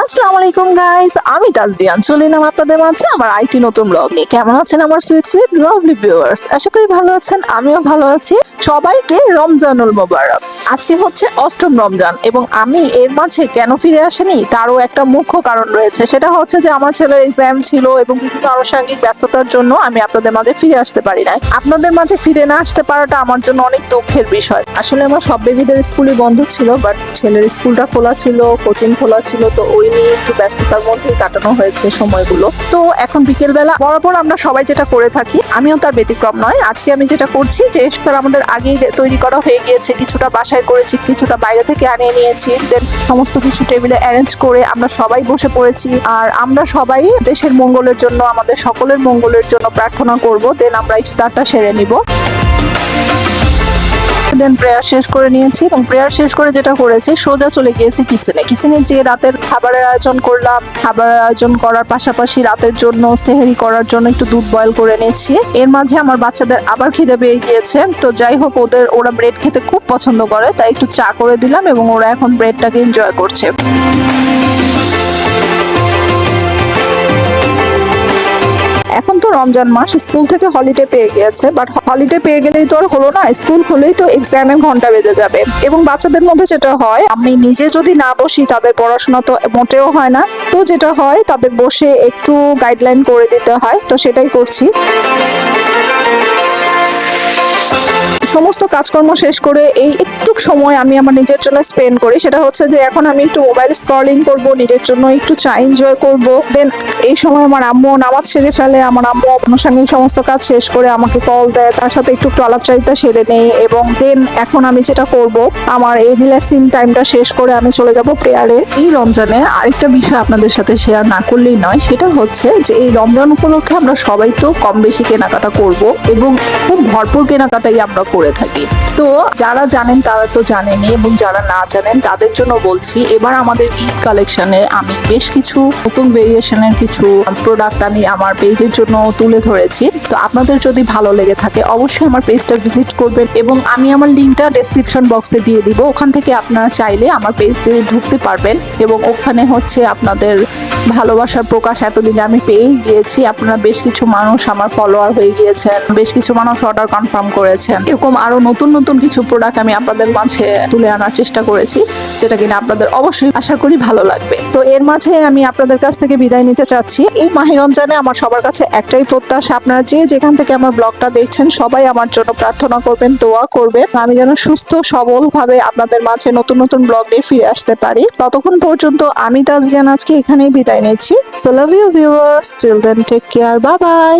আসসালামু আলাইকুম গাইস, আমি তাজরিয়ান চলে এলাম আপনাদের মাঝে আমার আইটি নতুন ব্লগ নিয়ে। কেমন আছেন আমার সুইট সুইট লাভলি ভিউয়ার্স? আশা করি ভালো আছেন, আমিও ভালো আছি। সবাইকে রমজানুল মোবারক। আজকে হচ্ছে অষ্টম রমজান এবং আমি এর মাঝে কেন ফিরে আসেনি তারও একটা মুখ্য কারণ রয়েছে। সেটা হচ্ছে যে আমার ছেলের এক্সাম ছিল এবং বিভিন্ন আনুষঙ্গিক ব্যস্ততার জন্য আমি আপনাদের মাঝে ফিরে আসতে পারি নাই। আপনাদের মাঝে ফিরে না আসতে পারাটা আমার জন্য অনেক দুঃখের বিষয়। আসলে আমার সব বেবিদের স্কুলই বন্ধ ছিল, বাট ছেলের স্কুলটা খোলা ছিল, কোচিং খোলা ছিল, তো ওই নিয়ে একটু ব্যস্ততার মধ্যেই কাটানো হয়েছে সময়গুলো। তো এখন বিকেলবেলা বরাবর আমরা সবাই যেটা করে থাকি, আমিও তার ব্যতিক্রম নয়। আজকে আমি যেটা করছি যে ইফতার আমাদের আগেই তৈরি করা হয়ে গিয়েছে, কিছুটা বাসায় করেছি, কিছুটা বাইরে থেকে আনিয়ে নিয়েছি। দেন সমস্ত কিছু টেবিলে অ্যারেঞ্জ করে আমরা সবাই বসে পড়েছি। আর আমরা সবাই দেশের মঙ্গলের জন্য, আমাদের সকলের মঙ্গলের জন্য প্রার্থনা করব। দেন আমরা ইফতারটা সেরে নিব। দেন প্রেয়ার শেষ করে নিয়েছি এবং প্রেয়ার শেষ করে যেটা করেছি, সোজা চলে গিয়েছি কিচেনে যে রাতের খাবারের আয়োজন করলাম। খাবারের আয়োজন করার পাশাপাশি রাতের জন্য সেহরি করার জন্য একটু দুধ বয়েল করে নিয়েছি। এর মাঝে আমার বাচ্চাদের আবার খিদে পেয়ে গিয়েছে, তো যাই হোক ওরা ব্রেড খেতে খুব পছন্দ করে, তাই একটু চা করে দিলাম এবং ওরা এখন ব্রেডটাকে এনজয় করছে। এখন তো রমজান মাস, স্কুল থেকে হলিডে পেয়ে গিয়েছে, বাট হলিডে পেয়ে গেলেই তো আর হলো না, স্কুল খুলেই তো এক্সামের ঘন্টা বেজে যাবে। এবং বাচ্চাদের মধ্যে যেটা হয়, আমি নিজে যদি না বসি তাদের পড়াশোনা তো মোটেও হয় না। তো যেটা হয়, তাদের বসে একটু গাইডলাইন করে দিতে হয়, তো সেটাই করছি। সমস্ত কাজকর্ম শেষ করে এই একটু সময় আমি আমার নিজের জন্য স্পেন্ড করি। সেটা হচ্ছে যে এখন আমি একটু মোবাইল স্ক্রলিং করব, নিজের জন্য একটু চা এনজয় করব। দেন এই সময় আমার আম্মু নামাজ সেরে ফেলে, আমার আম্মু আনুষঙ্গিক সমস্ত কাজ শেষ করে আমাকে কল দেয়, তার সাথে একটু আলাপচারিতা সেরে নেই। এবং দেন এখন আমি যেটা করব, আমার এই রিল্যাক্সিং টাইমটা শেষ করে আমি চলে যাব প্রেয়ারে। এই রমজানে আরেকটা বিষয় আপনাদের সাথে শেয়ার না করলেই নয়, সেটা হচ্ছে যে এই রমজান উপলক্ষে আমরা সবাই তো কম বেশি কেনাকাটা করব এবং খুব ভরপুর কেনাকাটাই আমরা করে থাকি। তো যারা জানেন তারা তো জানেনই, এবং যারা না জানেন তাদের জন্য বলছি, এবার আমাদের ঈদ কালেকশনে আমি বেশ কিছু নতুন ভেরিয়েশনের কিছু প্রোডাক্ট আমি আমার পেজের জন্য তুলে ধরেছি। তো আপনাদের যদি ভালো লেগে থাকে অবশ্যই আমার পেজটা ভিজিট করবেন এবং আমি আমার লিঙ্কটা ডেসক্রিপশন বক্সে দিয়ে দিব। ওখান থেকে আপনারা চাইলে আমার পেজে ঢুকতে পারবেন এবং ওখানে হচ্ছে আপনাদের ভালোবাসার প্রকাশ এতদিনে আমি পেয়ে গিয়েছি। আপনারা বেশ কিছু মানুষ আমার ফলোয়ার হয়ে গিয়েছেন, বেশ কিছু মানুষ অর্ডার কনফার্ম করেছেন। এরকম আরো নতুন নতুন কিছু প্রোডাক্ট আমি আপনাদের মাঝে তুলে আনার চেষ্টা করেছি, যেটা কিনা আপনাদের অবশ্যই আশা করি ভালো লাগবে। তো এর মাঝে আমি আপনাদের কাছ থেকে বিদায় নিতে চাচ্ছি। এই মাহে রমজানে আমার সবার কাছে একটাই প্রত্যাশা, আপনারা যে যেখান থেকে আমার ব্লগটা দেখছেন সবাই আমার জন্য প্রার্থনা করবেন, দোয়া করবেন, আমি যেন সুস্থ সবল ভাবে আপনাদের মাঝে নতুন নতুন ব্লগ নিয়ে ফিরে আসতে পারি। ততক্ষণ পর্যন্ত আমি তাজরিয়ান আজকে এখানেই বিদায় নিচ্ছি। So love you viewers, till then take care, bye by.